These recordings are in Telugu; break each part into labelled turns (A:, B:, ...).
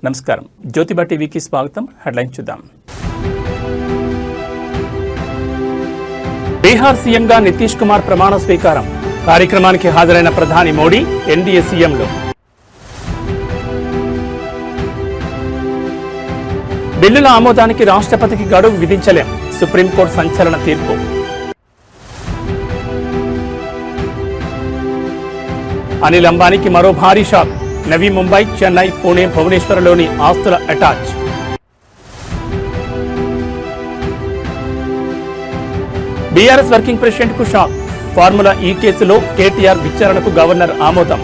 A: నమస్కారం. జ్యోతిబా టీవీకి స్వాగతం. హెడ్లైన్ చూద్దాం. బీహార్ సీఎంగా నితీష్ కుమార్ ప్రమాణ స్వీకారం. కార్యక్రమానికి హాజరైన ప్రధాని మోడీ ఎన్డీఏ సీఎంలు. బిల్లుల ఆమోదానికి రాష్ట్రపతికి గడువు విధించలేం. సుప్రీంకోర్టు సంచలన తీర్పు. అనిల్ అంబానీకి మరో భారీ షాక్. నవీ ముంబై, చెన్నై, పుణె, భువనేశ్వర్లోని ఆస్తుల అటాచ్. బీఆర్ఎస్ వర్కింగ్ ప్రెసిడెంట్ కు షాక్. ఫార్ములా ఈ కేసులో కేటీఆర్ విచారణకు గవర్నర్ ఆమోదం.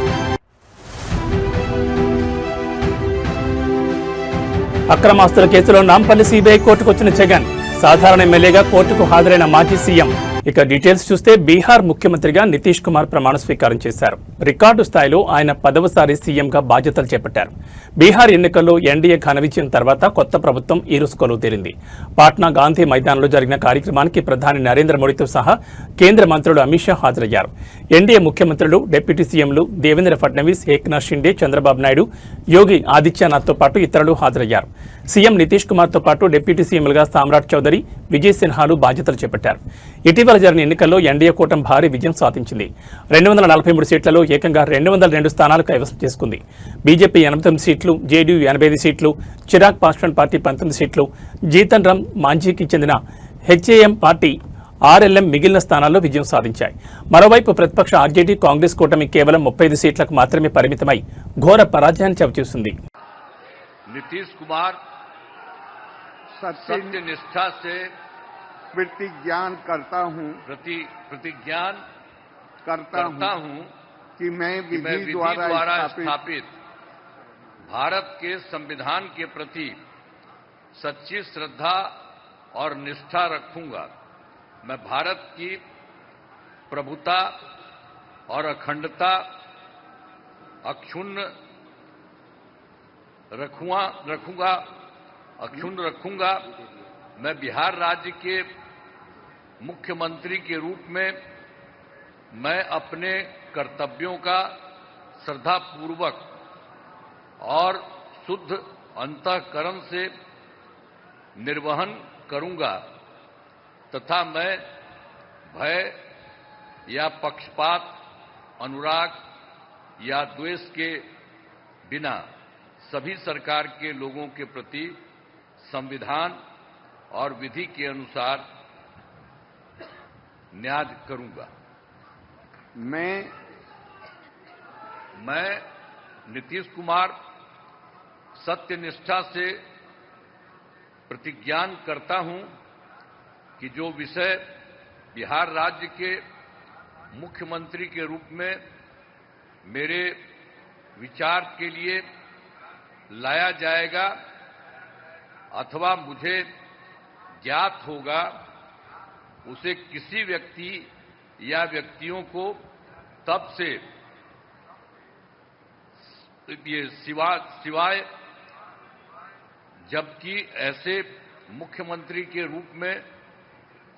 A: అక్రమాస్తుల కేసులో నాంపల్లి సీబీఐ కోర్టుకు వచ్చిన జగన్. సాధారణ ఎమ్మెల్యేగా కోర్టుకు హాజరైన మాజీ సీఎం. ఇక డీటెయిల్స్ చూస్తే బీహార్ ముఖ్యమంత్రిగా నితీష్ కుమార్ ప్రమాణ స్వీకారం చేశారు. రికార్డు స్థాయిలో ఆయన 10వసారి సీఎంగా బాధ్యతలు చేపట్టారు. బీహార్ ఎన్నికల్లో ఎన్డీఏ ఘన విజయం తర్వాత కొత్త ప్రభుత్వం ఈ రోజు కొలువు తీరింది. పాట్నా గాంధీ మైదానంలో జరిగిన కార్యక్రమానికి ప్రధాని నరేంద్ర మోడీతో సహా కేంద్ర మంత్రులు అమిత్ షా హాజరయ్యారు. ఎన్డీఏ ముఖ్యమంత్రులు, డిప్యూటీ సీఎంలు దేవేంద్ర ఫడ్నవీస్, ఏక్నాథ్ షిండే, చంద్రబాబు నాయుడు, యోగి ఆదిత్యనాథ్తో పాటు ఇతరులు హాజరయ్యారు. సీఎం నితీష్ కుమార్తో పాటు డిప్యూటీ సీఎంలుగా సామ్రాట్ చౌదరి, విజయ్ సిన్హాలు బాధ్యతలు చేపట్టారు. ఇటీవల జరిగిన ఎన్నికల్లో ఎన్డీఏ కూటమి భారీ విజయం సాధించింది. 243 సీట్లలో ఏకంగా 202 స్థానాలు కైవసం చేసుకుంది. బీజేపీ 89 సీట్లు, జేడీయూ 85 సీట్లు, చిరాగ్ పాస్వాన్ పార్టీ 19 సీట్లు, జీతన్ రామ్ మాంఝీకి చెందిన హెచ్ఏఎం పార్టీ ఆర్ఎల్ఎం మిగిలిన స్థానాల్లో విజయం సాధించాయి. మరోవైపు ప్రతిపక్ష ఆర్జేడీ కాంగ్రెస్ కూటమి కేవలం 35 సీట్లకు మాత్రమే పరిమితమై ఘోర పరాజయాన్ని చవిచూసింది.
B: नीतीश कुमार सत्यनिष्ठा से प्रतिज्ञा करता हूं कि मैं विधि द्वारा स्थापित भारत के संविधान के प्रति सच्ची श्रद्धा और निष्ठा रखूंगा। मैं भारत की प्रभुता और अखंडता अक्षुण्ण रखूंगा। मैं बिहार राज्य के मुख्यमंत्री के रूप में मैं अपने कर्तव्यों का श्रद्धापूर्वक और शुद्ध अंतःकरण से निर्वहन करूंगा तथा मैं भय या पक्षपात, अनुराग या द्वेष के बिना सभी सरकार के लोगों के प्रति संविधान और विधि के अनुसार न्याय करूंगा। मैं नीतीश कुमार सत्यनिष्ठा से प्रतिज्ञा करता हूं कि जो विषय बिहार राज्य के मुख्यमंत्री के रूप में मेरे विचार के लिए लाया जाएगा अथवा मुझे ज्ञात होगा, उसे किसी व्यक्ति या व्यक्तियों को तब से सिवाय जबकि ऐसे मुख्यमंत्री के रूप में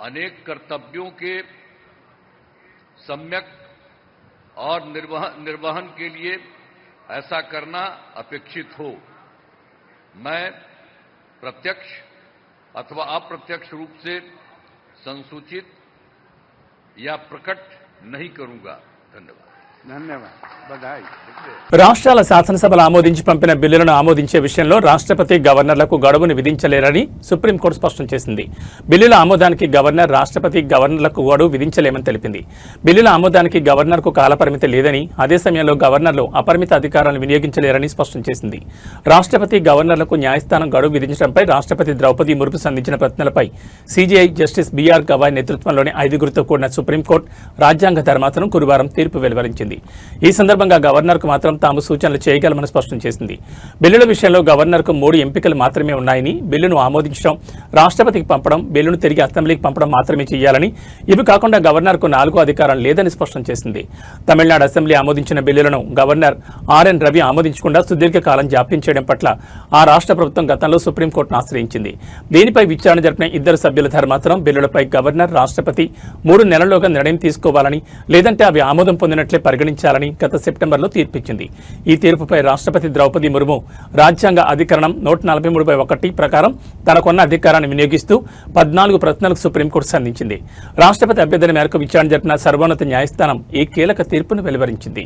B: अनेक कर्तव्यों के सम्यक और निर्वहन के लिए ऐसा करना अपेक्षित हो, मैं प्रत्यक्ष अथवा अप्रत्यक्ष रूप से संसूचित या प्रकट नहीं करूंगा। धन्यवाद.
A: రాష్ట్రాల శాసనసభలు ఆమోదించి పంపిన బిల్లులను ఆమోదించే విషయంలో రాష్ట్రపతి గవర్నర్లకు గడువును విధించలేరని సుప్రీంకోర్టు స్పష్టం చేసింది. బిల్లుల ఆమోదానికి గవర్నర్, రాష్ట్రపతి గవర్నర్లకు గడువు విధించలేమని తెలిపింది. బిల్లుల ఆమోదానికి గవర్నర్కు కాలపరిమితి లేదని, అదే సమయంలో గవర్నర్లు అపరిమిత అధికారాలను వినియోగించలేరని స్పష్టం చేసింది. రాష్ట్రపతి గవర్నర్లకు న్యాయస్థానం గడువు విధించడంపై రాష్ట్రపతి ద్రౌపది ముర్ము సంధించిన ప్రశ్నలపై సీజీఐ జస్టిస్ బీఆర్ గవాయ్ నేతృత్వంలోని 5గురితో కూడిన సుప్రీంకోర్టు రాజ్యాంగ ధర్మాసనం గురువారం తీర్పు వెలువరించింది. ఈ సందర్భంగా గవర్నర్కు మాత్రం తాము సూచనలు చేయగలమని స్పష్టం చేసింది. బిల్లుల విషయంలో గవర్నర్కు 3 ఎంపికలు మాత్రమే ఉన్నాయని, బిల్లును ఆమోదించడం, రాష్ట్రపతికి పంపడం, బిల్లును తిరిగి అసెంబ్లీకి పంపడం మాత్రమే చేయాలని, ఇవి కాకుండా గవర్నర్కు 4 అధికారం లేదని స్పష్టం చేసింది. తమిళనాడు అసెంబ్లీ ఆమోదించిన బిల్లులను గవర్నర్ ఆర్ఎన్ రవి ఆమోదించకుండా సుదీర్ఘకాలం జాప్యం చేయడం పట్ల ఆ రాష్ట్ర ప్రభుత్వం గతంలో సుప్రీంకోర్టును ఆశ్రయించింది. దీనిపై విచారణ జరిపిన 2 సభ్యుల ధర్మాసనం బిల్లులపై గవర్నర్, రాష్ట్రపతి 3 నెలల్లోగా నిర్ణయం తీసుకోవాలని, లేదంటే అవి ఆమోదం పొందినట్లే పరిగణించాలని గత సెప్టెంబర్లో తీర్పిచ్చింది. ఈ తీర్పుపై రాష్ట్రపతి ద్రౌపది ముర్ము రాజ్యాంగ అధికరణం 143(1) ప్రకారం తనకున్న అధికారాన్ని వినియోగిస్తూ 14 ప్రశ్నలకు సుప్రీంకోర్టు సంధించింది. రాష్ట్రపతి అభ్యర్థన మేరకు విచారణ జరిపిన సర్వోన్నత న్యాయస్థానం ఈ కీలక తీర్పును వెలువరించింది.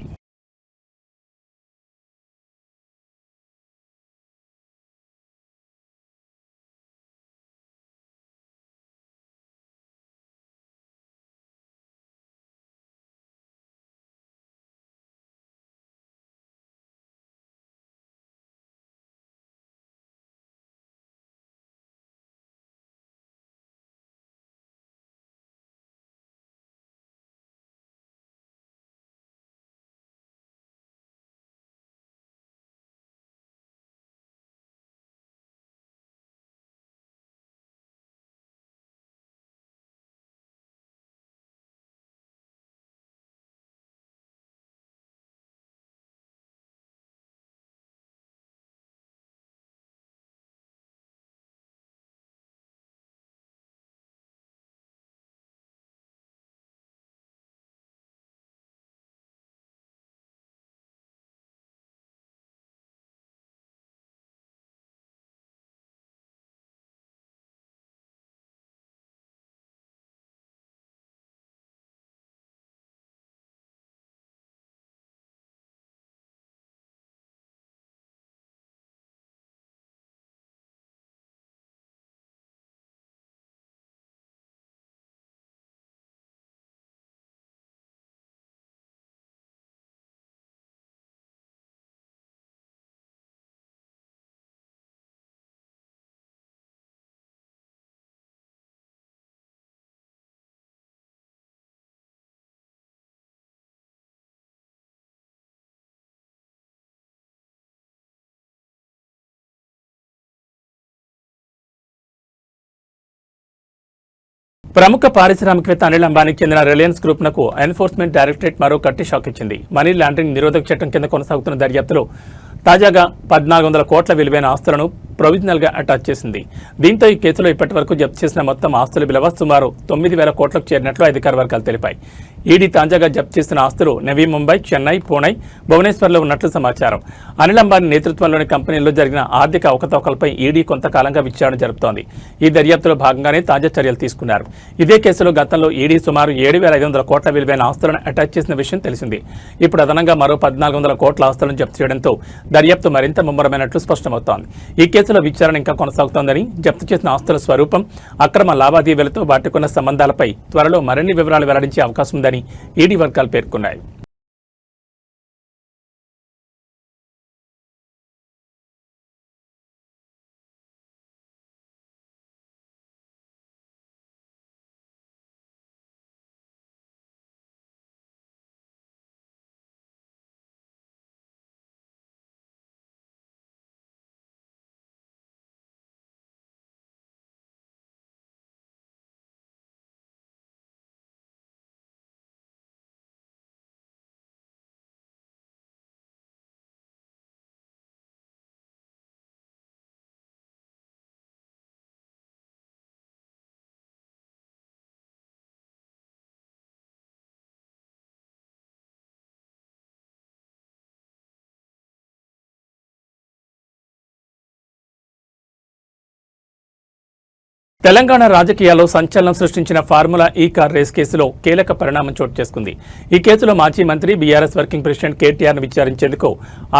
A: ప్రముఖ పారిశ్రామికవేత్త అనిల్ అంబానీకి చెందిన రిలయన్స్ గ్రూప్నకు ఎన్ఫోర్స్మెంట్ డైరెక్టరేట్ మరో కట్టి షాక్ ఇచ్చింది. మనీ లాండరింగ్ నిరోధక చట్టం కింద కొనసాగుతున్న దర్యాప్తులో తాజాగా 1400 కోట్ల విలువైన ఆస్తులను ప్రొవిజనల్గా అటాచ్ చేసింది. దీంతో ఈ కేసులో ఇప్పటి వరకు జప్తు చేసిన మొత్తం ఆస్తుల విలువ సుమారు 9,000 కోట్లకు చేరినట్లు అధికార వర్గాలు తెలిపాయి. ఈడీ తాజాగా జప్తు చేసిన ఆస్తులు నవీ ముంబై, చెన్నై, పూణె, భువనేశ్వర్లో ఉన్నట్లు సమాచారం. అనిల్ అంబానీ నేతృత్వంలోని కంపెనీల్లో జరిగిన ఆర్థిక అవకతవకలపై ఈడీ కొంతకాలంగా విచారణ జరుపుతోంది. ఈ దర్యాప్తులో భాగంగానే తాజా చర్యలు తీసుకున్నారు. ఇదే కేసులో గతంలో ఈడీ సుమారు 7,500 కోట్ల విలువైన ఆస్తులను అటాచ్ చేసిన విషయం తెలిసింది. ఇప్పుడు అదనంగా మరో 1,400 కోట్ల ఆస్తులను జప్తు చేయడంతో దర్యాప్తు మరింత ముమ్మరమైనట్లు స్పష్టమవుతోంది. ఈ కేసులో విచారణ ఇంకా కొనసాగుతోందని, జప్తు చేసిన ఆస్తుల స్వరూపం, అక్రమ లావాదేవీలతో వాటికున్న సంబంధాలపై త్వరలో మరిన్ని వివరాలు వెల్లడించే అవకాశం ఉందని ఈడీ వర్గాలు పేర్కొన్నాయి. తెలంగాణ రాజకీయాల్లో సంచలనం సృష్టించిన ఫార్ములా ఈ కార్ రేస్ కేసులో కీలక పరిణామం చోటు చేసుకుంది. ఈ కేసులో మాజీ మంత్రి బీఆర్ఎస్ వర్కింగ్ ప్రెసిడెంట్ కేటీఆర్ను విచారించేందుకు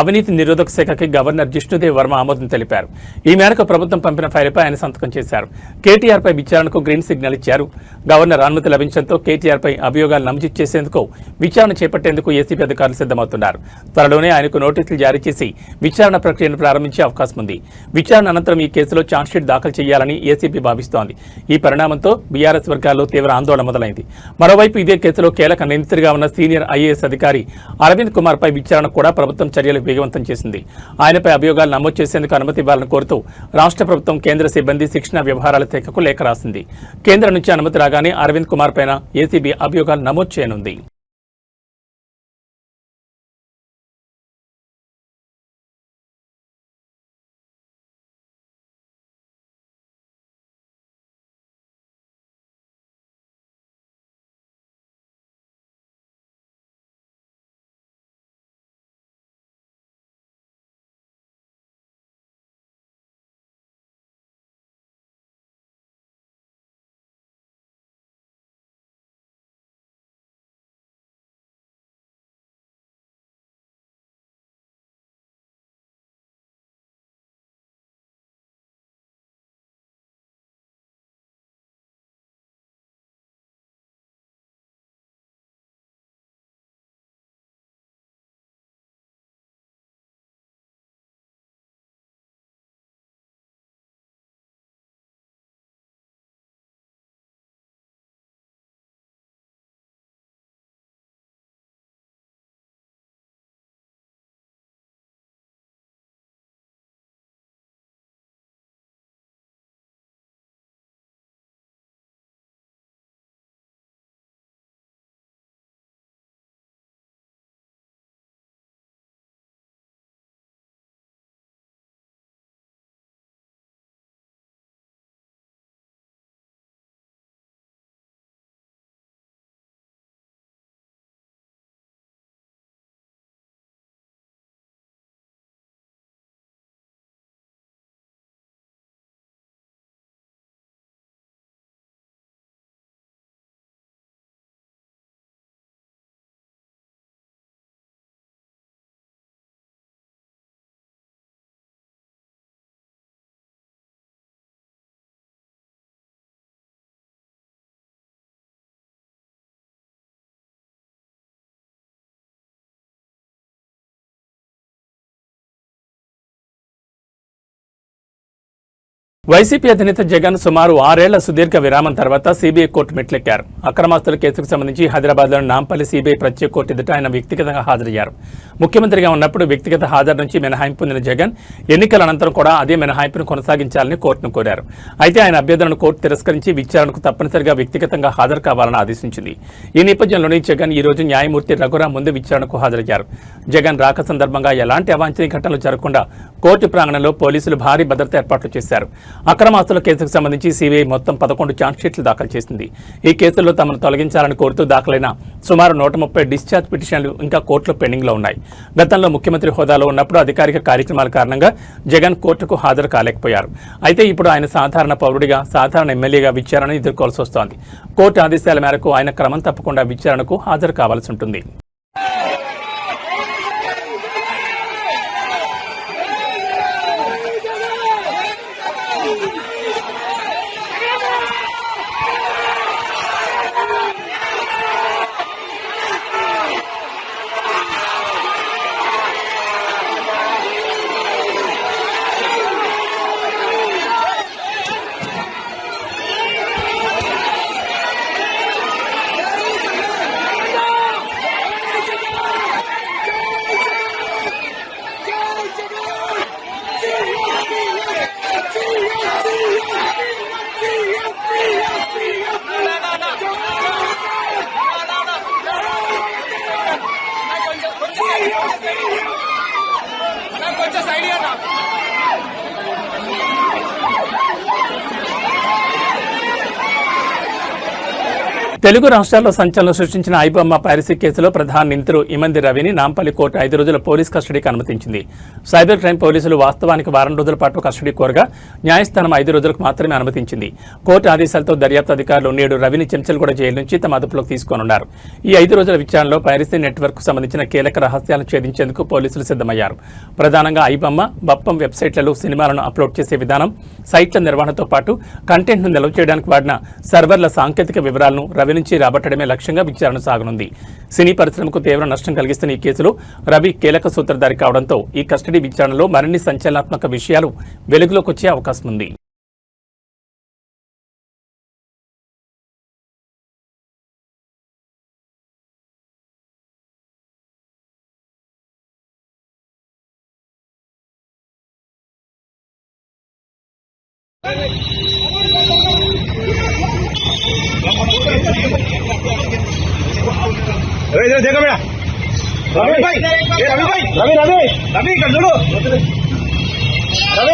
A: అవినీతి నిరోధక శాఖకి గవర్నర్ జిష్ణుదేవ్ వర్మ ఆమోదం తెలిపారు. ఈ మేరకు ప్రభుత్వం పంపిన ఫైలుపై ఆయన సంతకం చేశారు. కేటీఆర్పై విచారణకు గ్రీన్ సిగ్నల్ ఇచ్చారు. గవర్నర్ అనుమతి లభించడంతో కేటీఆర్పై అభియోగాలు నమోదు చేసేందుకు విచారణ చేపట్టేందుకు ఏసీబీ అధికారులు సిద్ధమవుతున్నారు. త్వరలోనే ఆయనకు నోటీసులు జారీ చేసి విచారణ ప్రక్రియను ప్రారంభించే అవకాశం ఉంది. విచారణ అనంతరం ఈ కేసులో ఛార్జ్షీట్ దాఖలు చేయాలని ఏసీబీ భావిస్తోంది. ఈ పరిణామంతో బీఆర్ఎస్ వర్గాల్లో తీవ్ర ఆందోళన మొదలైంది. మరోవైపు ఇదే కేసులో కీలక నిందితుడిగా ఉన్న సీనియర్ ఐఏఎస్ అధికారి అరవింద్ కుమార్ పై విచారణ కూడా ప్రభుత్వం చర్యలు వేగవంతం చేసింది. ఆయనపై అభియోగాలు నమోదు చేసేందుకు అనుమతి ఇవ్వాలని కోరుతూ రాష్ట్ర ప్రభుత్వం కేంద్ర సిబ్బంది శిక్షణ వ్యవహారాల శాఖకు లేఖ రాసింది. కేంద్రం నుంచి అనుమతి రాగానే అరవింద్ కుమార్ పైన ఏసీబీ అభియోగాలు నమోదు చేయనుంది. వైసీపీ అధినేత జగన్ సుమారు 6 ఏళ్ల సుదీర్ఘ విరామం తర్వాత సీబీఐ కోర్టు మెట్లెక్కారు. అక్రమాస్తుల కేసుకు సంబంధించి హైదరాబాద్లోని నాంపల్లి సీబీఐ ప్రత్యేక కోర్టు ఎదుట ఆయన వ్యక్తిగతంగా హాజరయ్యారు. ముఖ్యమంత్రిగా ఉన్నప్పుడు వ్యక్తిగత హాజరు నుంచి మినహాయింపు పొందిన జగన్ ఎన్నికల అనంతరం కూడా అదే మినహాయింపును కొనసాగించాలని కోర్టును కోరారు. అయితే ఆయన అభ్యర్థనను కోర్టు తిరస్కరించి విచారణకు తప్పనిసరిగా వ్యక్తిగతంగా హాజరు కావాలని ఆదేశించింది. ఈ నేపథ్యంలోనే జగన్ ఈ రోజు న్యాయమూర్తి రఘురాం ముందు విచారణకు హాజరయ్యారు. జగన్ రాక సందర్భంగా ఎలాంటి అవాంఛనీయ ఘటనలు జరగకుండా కోర్టు ప్రాంగణంలో పోలీసులు భారీ భద్రతా ఏర్పాట్లు చేశారు. అక్రమాస్తుల కేసుకు సంబంధించి సీబీఐ మొత్తం 11 ఛార్జ్షీట్లు దాఖలు చేసింది. ఈ కేసుల్లో తమను తొలగించాలని కోరుతూ దాఖలైన సుమారు 130 డిశ్చార్జ్ పిటిషన్లు ఇంకా కోర్టులో పెండింగ్లో ఉన్నాయి. గతంలో ముఖ్యమంత్రి హోదాలో ఉన్నప్పుడు అధికారిక కార్యక్రమాల కారణంగా జగన్ కోర్టుకు హాజరు కాలేకపోయారు. అయితే ఇప్పుడు ఆయన సాధారణ పౌరుడిగా, సాధారణ ఎమ్మెల్యేగా విచారణను ఎదుర్కోవాల్సి వస్తోంది. కోర్టు ఆదేశాల మేరకు ఆయన క్రమం తప్పకుండా విచారణకు హాజరు కావాల్సి ఉంటుంది. తెలుగు రాష్ట్రాల్లో సంచలనం సృష్టించిన ఐబొమ్మ పైరసీ కేసులో ప్రధాన నిందితుడు ఇమంది రవిని నాంపల్లి కోర్టు 5 రోజుల పోలీస్ కస్టడీకి అనుమతించింది. సైబర్ క్రైమ్ పోలీసులు వాస్తవానికి వారం రోజుల పాటు కస్టడీ కోరగా న్యాయస్థానం 5 రోజులకు మాత్రమే అనుమతించింది. కోర్టు ఆదేశాలతో దర్యాప్తు అధికారులు నేడు రవిని చెంచల్గూడ జైలు నుంచి తమ అదుపులోకి తీసుకోనున్నారు. ఈ 5 రోజుల విచారణలో పైరసీ నెట్వర్క్ సంబంధించిన కీలక రహస్యాలను ఛేదించేందుకు పోలీసులు సిద్ధమయ్యారు. ప్రధానంగా ఐబొమ్మ, బప్పం వెబ్సైట్లలో సినిమాలను అప్లోడ్ చేసే విధానం, సైట్ల నిర్వహణతో పాటు కంటెంట్ను నిల్వ చేయడానికి వాడిన సర్వర్ల సాంకేతిక వివరాలను రవి నుంచి రాబట్టడమే లక్ష్యంగా విచారణ సాగనుంది. సినీ పరిశ్రమకు తీవ్ర నష్టం కలిగిస్తున్న ఈ కేసులో రవి కీలక సూత్రధారి కావడంతో ఈ కస్టడీ విచారణలో మరిన్ని సంచలనాత్మక విషయాలు వెలుగులోకి వచ్చే అవకాశం ఉంది.
C: देखो बेटा रवि भाई रवि भाई रवि रवि रवि कर दो रवि